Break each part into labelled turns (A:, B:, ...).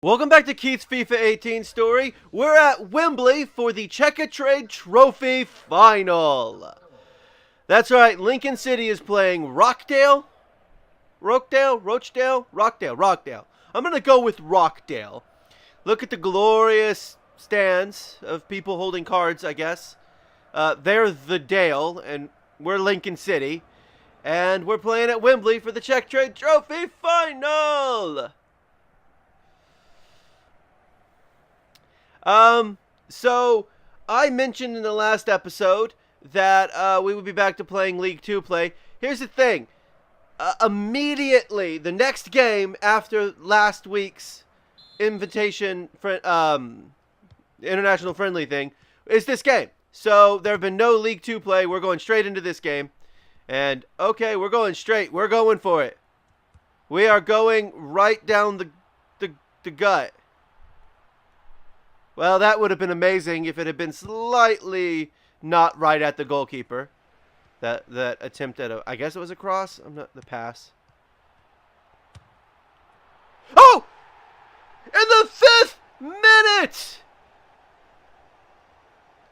A: Welcome back to Keith's FIFA 18 story. We're at Wembley for the Checkatrade Trophy Final. That's right, Lincoln City is playing Rochdale. Rochdale. I'm going to go with Rochdale. Look at the glorious stands of people holding cards, I guess. They're the Dale, and we're Lincoln City. And we're playing at Wembley for the Checkatrade Trophy Final. So I mentioned in the last episode that we would be back to playing League 2 play. Here's the thing. Immediately, the next game after last week's international friendly thing is this game. So there have been no League 2 play. We're going straight into this game. And, okay, we're going straight. We're going for it. We are going right down the gut. Well, that would have been amazing if it had been slightly not right at the goalkeeper. That attempt at I guess it was a cross. I'm not the pass. Oh! In the 5th minute!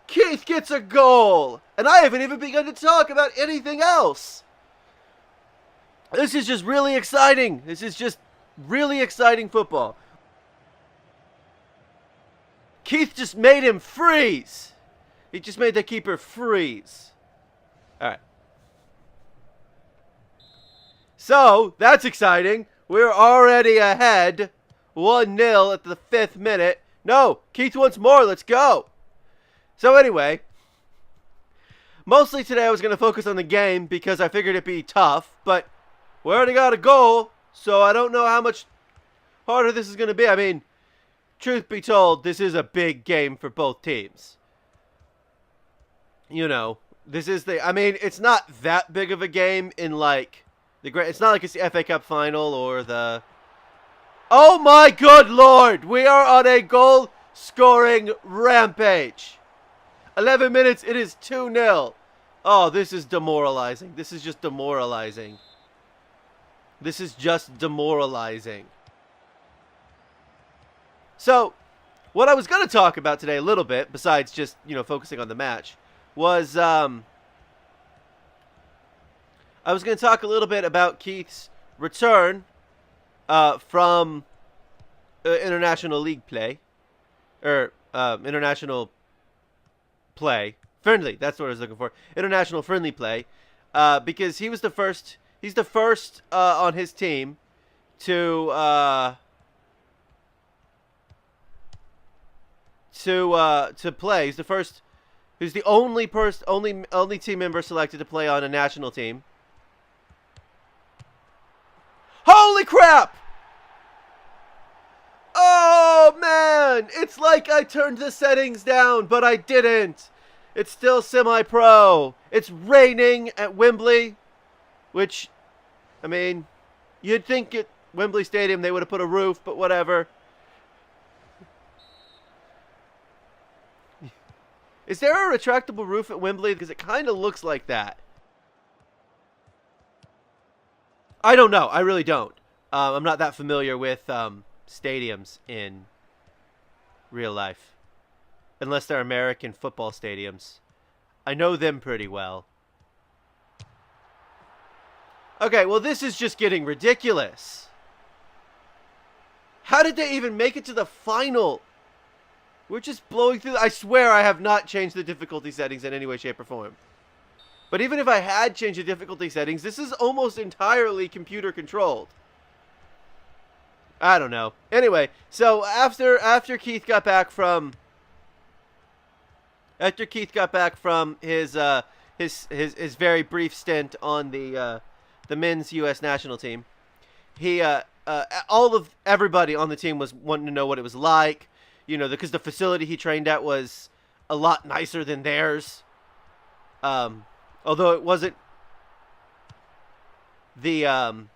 A: Keith gets a goal. And I haven't even begun to talk about anything else. This is just really exciting. This is just really exciting football. Keith just made him freeze. He just made the keeper freeze. All right. So, that's exciting. We're already ahead. 1-0 at the 5th minute. No, Keith wants more. Let's go. So anyway, mostly today I was going to focus on the game because I figured it'd be tough. But we already got a goal, so I don't know how much harder this is going to be. I mean, truth be told, this is a big game for both teams. You know, this is I mean, it's not that big of a game in like it's not like it's the FA Cup final or the. Oh my good lord! We are on a goal scoring rampage. 11 minutes, it is 2-0. Oh, this is demoralizing. This is just demoralizing. This is just demoralizing. So, what I was going to talk about today a little bit, besides just, focusing on the match, was I was going to talk a little bit about Keith's return from international league play, or international play, friendly, that's what I was looking for, international friendly play, because he was the first, he's the first on his team to play. He's the first. He's the only team member selected to play on a national team. Holy crap! Oh man, it's like I turned the settings down, but I didn't. It's still semi-pro. It's raining at Wembley, which, I mean, you'd think at Wembley Stadium they would have put a roof, but whatever. Is there a retractable roof at Wembley? Because it kind of looks like that. I don't know. I really don't. I'm not that familiar with stadiums in real life. Unless they're American football stadiums. I know them pretty well. Okay, well this is just getting ridiculous. How did they even make it to the final? We're just blowing through. I swear I have not changed the difficulty settings in any way, shape, or form. But even if I had changed the difficulty settings, this is almost entirely computer controlled. I don't know. Anyway, so after Keith got back from his very brief stint on the men's U.S. national team, everybody on the team was wanting to know what it was like. Because the facility he trained at was a lot nicer than theirs. Although it wasn't the,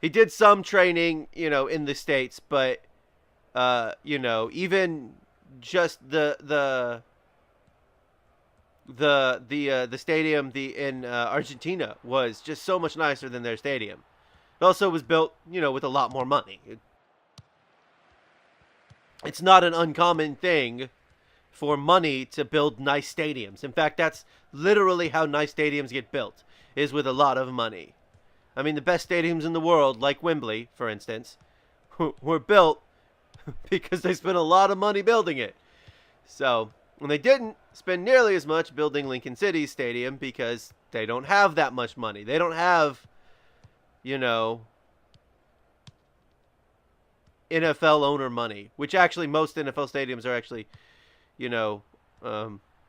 A: he did some training, in the States, but, even just the stadium in Argentina was just so much nicer than their stadium. It also was built, with a lot more money. it's not an uncommon thing for money to build nice stadiums. In fact, that's literally how nice stadiums get built, is with a lot of money. I mean, the best stadiums in the world, like Wembley, for instance, were built because they spent a lot of money building it. So, when they didn't spend nearly as much building Lincoln City's stadium because they don't have that much money. They don't have, NFL owner money, which actually most NFL stadiums are actually, you know,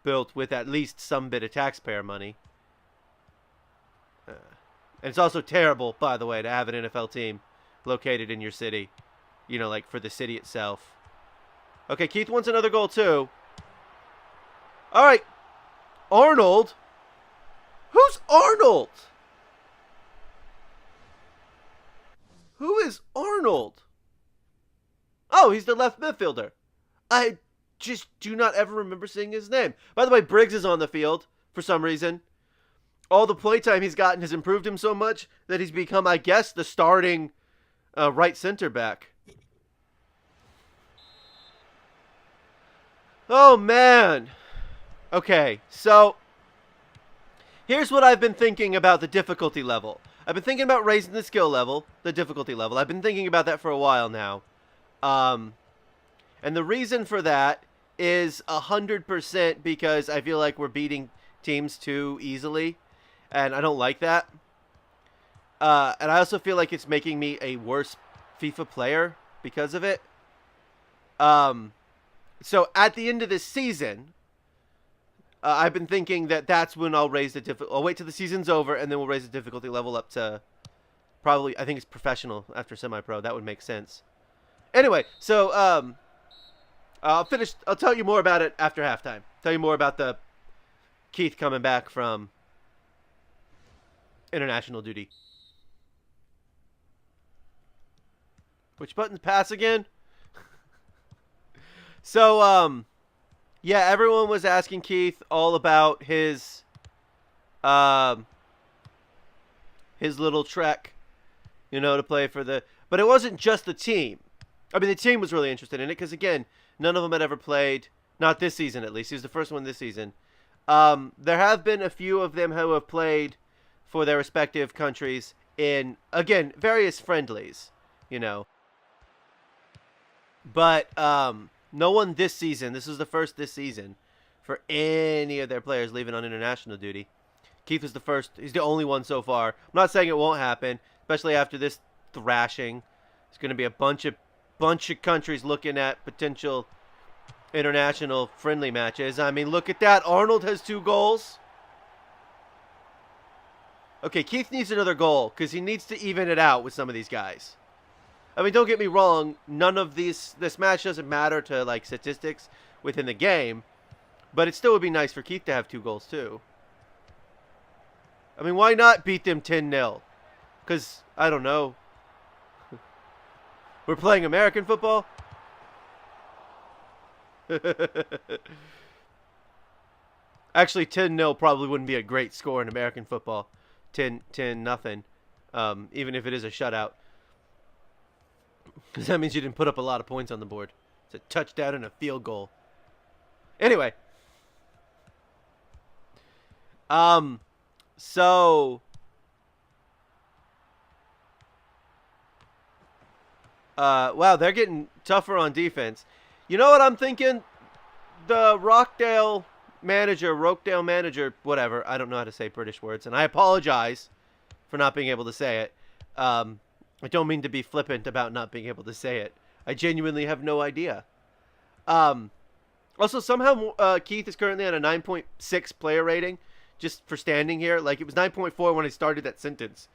A: built with at least some bit of taxpayer money. And it's also terrible, by the way, to have an NFL team located in your city, like for the city itself. Okay, Keith wants another goal too. All right, Arnold. Who's Arnold? Who is Arnold? Oh, he's the left midfielder. I just do not ever remember seeing his name. By the way, Briggs is on the field for some reason. All the playtime he's gotten has improved him so much that he's become, I guess, the starting right center back. Oh, man. Okay, so here's what I've been thinking about the difficulty level. I've been thinking about raising the skill level, the difficulty level. I've been thinking about that for a while now. And the reason for that is 100% because I feel like we're beating teams too easily, and I don't like that. And I also feel like it's making me a worse FIFA player because of it. So at the end of this season, I've been thinking that that's when I'll raise the difficulty. I'll wait till the season's over, and then we'll raise the difficulty level up to probably, I think it's professional after semi-pro. That would make sense. Anyway, so I'll tell you more about it after halftime. Tell you more about the Keith coming back from international duty. Which button's pass again? So, yeah, everyone was asking Keith all about his little trek, to play for the... But it wasn't just the team. I mean, the team was really interested in it because, again, none of them had ever played. Not this season, at least. He was the first one this season. There have been a few of them who have played for their respective countries in, again, various friendlies, But no one this season. This was the first this season for any of their players leaving on international duty. Keith was the first. He's the only one so far. I'm not saying it won't happen, especially after this thrashing. It's going to be a bunch of countries looking at potential international friendly matches. I mean, look at that. Arnold has 2 goals. Okay, Keith needs another goal because he needs to even it out with some of these guys. I mean, don't get me wrong. None of this match doesn't matter to, like, statistics within the game. But it still would be nice for Keith to have 2 goals, too. I mean, why not beat them 10-0? Because, I don't know. We're playing American football? Actually, 10-0 probably wouldn't be a great score in American football. 10-0. Even if it is a shutout. Because that means you didn't put up a lot of points on the board. It's a touchdown and a field goal. Anyway. So... wow, they're getting tougher on defense. You know what I'm thinking? The Rochdale manager, whatever. I don't know how to say British words, and I apologize for not being able to say it. I don't mean to be flippant about not being able to say it. I genuinely have no idea. Also, somehow Keith is currently on a 9.6 player rating just for standing here. Like, it was 9.4 when I started that sentence.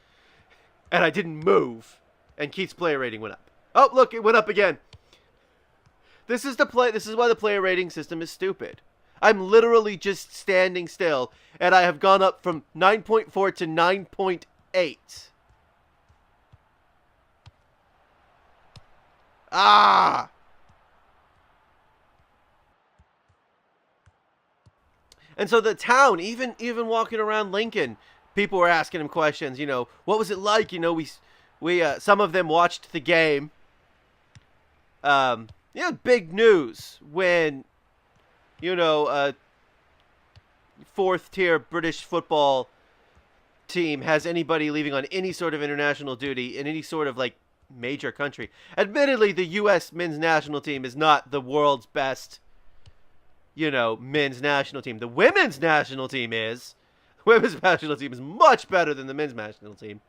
A: And I didn't move. And Keith's player rating went up. Oh, look, it went up again. This is why the player rating system is stupid. I'm literally just standing still, and I have gone up from 9.4 to 9.8. Ah! And so the town, even walking around Lincoln, people were asking him questions. What was it like? We some of them watched the game. Yeah, big news when, you know, a fourth-tier British football team has anybody leaving on any sort of international duty in any sort of, like, major country. Admittedly, the U.S. men's national team is not the world's best, you know, men's national team. The women's national team is. The women's national team is much better than the men's national team.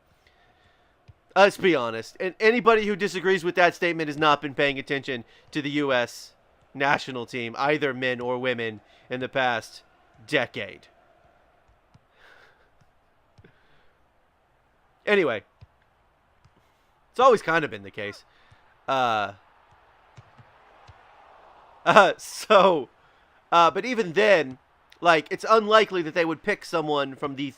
A: Let's be honest. And anybody who disagrees with that statement has not been paying attention to the U.S. national team, either men or women, in the past decade. Anyway. It's always kind of been the case. But even then, like, it's unlikely that they would pick someone from the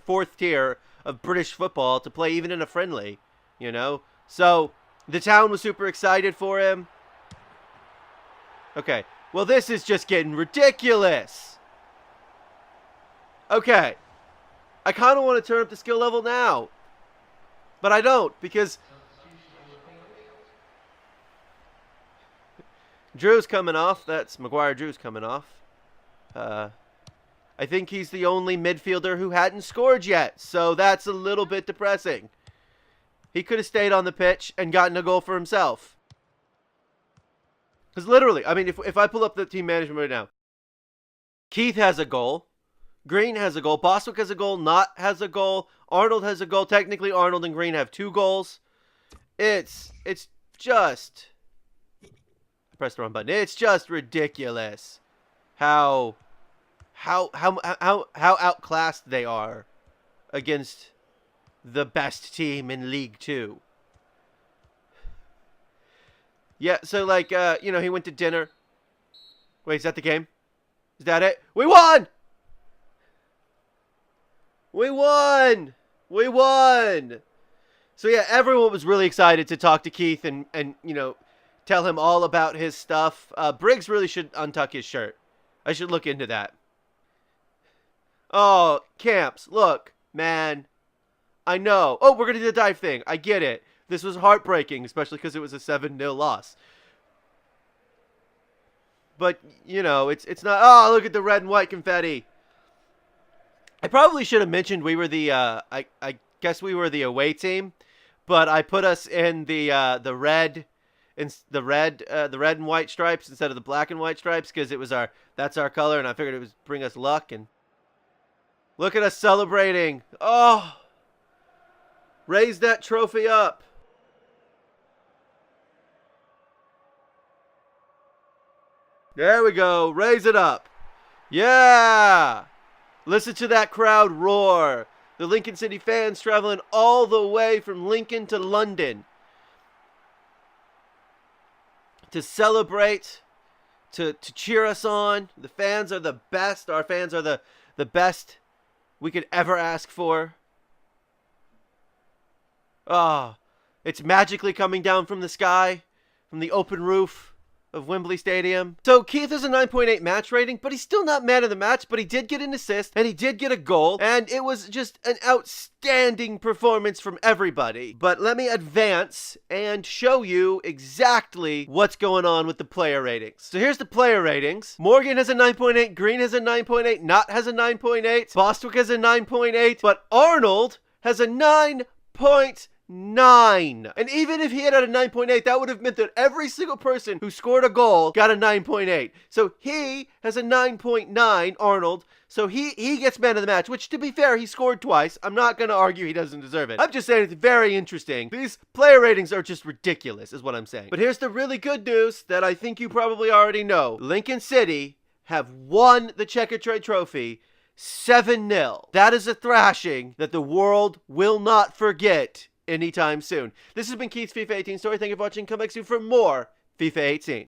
A: fourth tier of British football to play even in a friendly, you know? So, the town was super excited for him. Okay, well, this is just getting ridiculous. Okay, I kind of want to turn up the skill level now. But I don't, because Drew's coming off. That's Maguire Drew's coming off. I think he's the only midfielder who hadn't scored yet, so that's a little bit depressing. He could have stayed on the pitch and gotten a goal for himself. Because literally, I mean, if I pull up the team management right now, Keith has a goal. Green has a goal. Bostwick has a goal. Knott has a goal. Arnold has a goal. Technically, Arnold and Green have 2 goals. It's just... I pressed the wrong button. It's just ridiculous how outclassed they are against the best team in League 2. Yeah, so like, you know, he went to dinner. Wait, is that the game? Is that it? We won! We won! We won! So yeah, everyone was really excited to talk to Keith and you know, tell him all about his stuff. Briggs really should untuck his shirt. I should look into that. Oh, Camps, look, man. I know. Oh, we're going to do the dive thing. I get it. This was heartbreaking, especially because it was a 7-0 loss. But, you know, it's not... Oh, look at the red and white confetti. I probably should have mentioned we were the... I guess we were the away team. But I put us in the red... the red and white stripes instead of the black and white stripes because it was that's our color, and I figured it would bring us luck. And look at us celebrating. Oh, raise that trophy up. There we go. Raise it up. Yeah. Listen to that crowd roar. The Lincoln City fans traveling all the way from Lincoln to London to celebrate, to cheer us on. The fans are the best. Our fans are the best we could ever ask for. Oh, it's magically coming down from the sky, from the open roof of Wembley Stadium. So Keith has a 9.8 match rating, but he's still not man of the match, but he did get an assist, and he did get a goal, and it was just an outstanding performance from everybody. But let me advance and show you exactly what's going on with the player ratings. So here's the player ratings. Morgan has a 9.8, Green has a 9.8, Knott has a 9.8, Bostwick has a 9.8, but Arnold has a 9.9. And even if he had a 9.8, that would have meant that every single person who scored a goal got a 9.8. So he has a 9.9, Arnold. So he gets man of the match, which, to be fair, he scored twice. I'm not going to argue he doesn't deserve it. I'm just saying it's very interesting. These player ratings are just ridiculous, is what I'm saying. But here's the really good news that I think you probably already know. Lincoln City have won the Checkatrade Trophy 7-0. That is a thrashing that the world will not forget anytime soon. This has been Keith's FIFA 18 story. Thank you for watching. Come back soon for more FIFA 18.